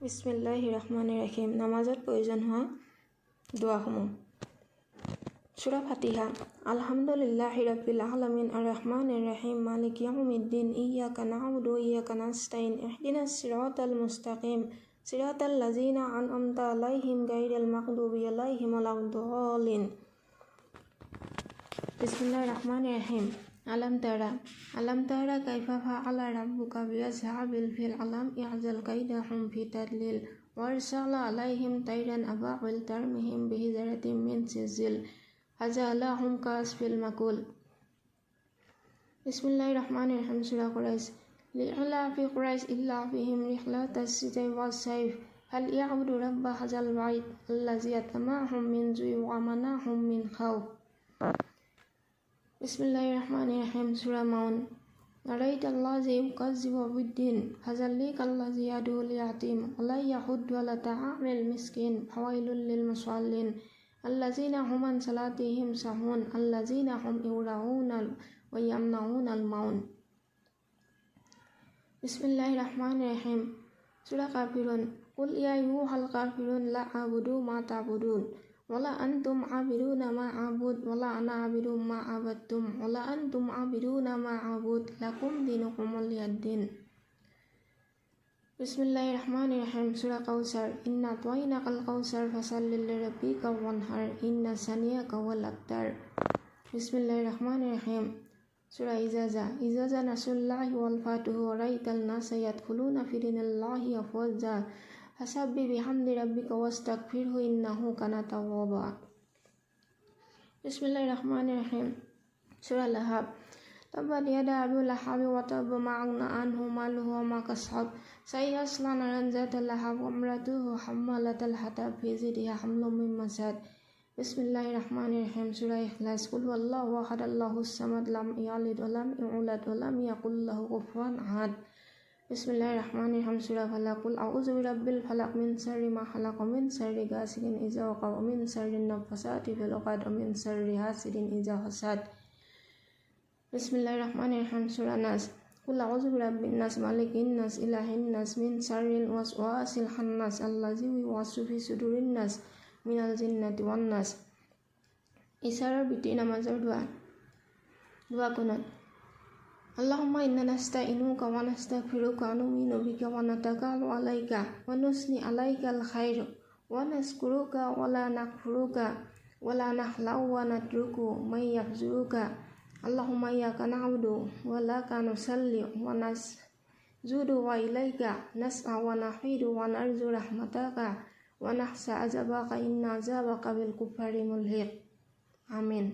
বিসমিল্লাহিৰ ৰহমানিৰ ৰহিম। নামাজত প্ৰয়োজন হোৱা দোৱাসমূহ। সূৰা ফাতিহা। আলহামদুলিল্লাহি ৰাব্বিল আলামিন আৰ-ৰাহমানিৰ ৰহিম মালিকি ইয়াউমিদ্দিন ইয়্যাকা না'বুদু ওয়া ইয়্যাকা নাস্তাঈন ইহদিনাস সিৰাতাল মুস্তাকিম সিৰাতাল লাযিনা আন'আমতা আলাইহিম গায়রিল মাগদুবি আলাইহিম ওয়ালাদ-দাল্লিন। বিসমিল্লাহির রহমানির রহিম। আলাম তারা কাইফা ফাআলা রাব্বুকা বিআসহাবিল ফিল আলাম ইয়াজাল কাইদাহুম ফি তাদলিল ওয়ারসালা আলাইহিম তাইরান আবাবিল তারমিহিম বিহিজারাতিম মিন সিজিল ফাজালাহুম কাসফিল মাকুল। বিসমিল্লাহির রহমানির রহিম। সূরা কুরাইশ। লিইলাফি কুরাইশ ইলাফিহিম রিহলাতাস শিতাই ওয়াস সাইফ ফালইয়াবুদু রাব্ব হাযাল বাইত আল্লাযী আত'আমাহুম মিন জুই ওয়া আমানাহুম মিন খাউফ। বিসমিল্লাহির রহমানির রহিম। সূরা মাউন। আরাইতাল্লাযী ইউকাযযিবু বিদ্দিন ফাযালিকাল্লাযী ইয়াদুল ইয়াতীম ওয়া লা ইয়াহুদ্দু আলা তা'আমিল মিসকিন ফাওয়াইলুল লিল মুসাল্লিন আল্লাযীনা হুম আন সালাতিহিম সাহুন আল্লাযীনা হুম ইউরাউনা ওয়া ইয়ামনাউনাল মাউন। বিসমিল্লাহির রহমানির রহিম। সূরা কাফিরুন। কুল ইয়া আইয়ুহাল কাফিরুন লা আ'বুদু মা তা'বুদুন ওয়ালা আনতুম আবিদুনা মা আ'বুদ ওয়ালা আনা আবিদু মা আবাদতুম ওয়ালা আনতুম আবিদুনা মা আ'বুদ লাকুম দীনুকুম ওয়ালিয়াদ্দিন। বিসমিল্লাহির রহমানির রহিম। সূরা কাউসার। ইন্না আতাইনাকাল কাউসার ফাসাল্লি লিরাব্বিকা ওয়ানহার ইন্না শানিয়াকা হুয়াল আবতার। বিসমিল্লাহির রহমানির রহিম। সূরা ইজাজা নাসুল্লাহি ওয়াল ফাতুহু ওয়া রাইতাল নাসা ইয়াদখুলুনা ফি দীনিল্লাহি আফওয়াজা ফাসাব্বিহ বিহামদি রাব্বিকা ওয়াস্তাগফিরহু ইন্নাহু কানা তাওয়াবা। বিসমিল্লাহির রহমানির রহিম। সূরা লাহাব। তাব্বাত ইয়াদা আবি লাহাব ওয়া তাব মা আগনা আনহু মালুহু ওয়া মা কাসাব সায়াসলা নারান যাতা লাহাব ওয়া ইমরাতুহু হাম্মালাতাল হাতাব ফি জিদিহা হামলুম মিন মাসাদ। বিসমিল্লাহির রহমানির রহিম। সূরা ইখলাস। কুল হুয়াল্লাহু আহাদ আল্লাহুস সামাদ লাম ইয়ালিদ ওয়া লাম ইউলাদ ওয়া লাম ইয়াকুল লাহু কুফুয়ান আহাদ। বিসমিল্লাহির রহমানির রহিম। সূরা ফালাক। কুল আউযু বিরাব্বিল ফালাক মিন শাররি মা খালাক ওয়া মিন শাররি গাসিকিন ইযা ওয়াকাব ওয়া মিন শাররিন নাফাসাতি ফিল উকাদ ওয়া মিন শাররি হাসিদিন ইযা হাসাদ। বিসমিল্লাহির রহমানির রহিম। সূরা নাস। কুল আউযু বিরাব্বিন নাস মালিকিন নাস ইলাহিন নাস মিন শাররিল ওয়াসওয়াসিল খান্নাস আল্লাযী ইউওয়াসওয়িসু ফি সুদুরিন নাস মিনাল জিন্নাতি ওয়ান নাস। ইশারার ভিত্তি নামাজের দোয়া কুনুত। আল্লাহুম্মা ইন্না নাস্তাঈনুকা ওয়া নাস্তাগফিরুকা ওয়া নু'মিনু বিকা ওয়া নাতাওয়াক্কালু আলাইকা ওয়া নুসনি আলাইকাল খায়র ওয়া নাশকুরুকা ওয়া লা নাকফুরুকা ওয়া লা নাখলাউ ওয়া নাতরুকু মান ইয়াফজুরুকা। আল্লাহুম্মা ইyyaka না'বুদু ওয়া লাকা নুসাল্লি ওয়া নাসজুদু ওয়া ইলাইকা নাসআ ওয়া নাহিদু ওয়া নারজু রাহমাতাকা ওয়া নাখশা আযাবাকা ইন্না আযাবাকা বিল কুফারি মুলহিক। আমিন।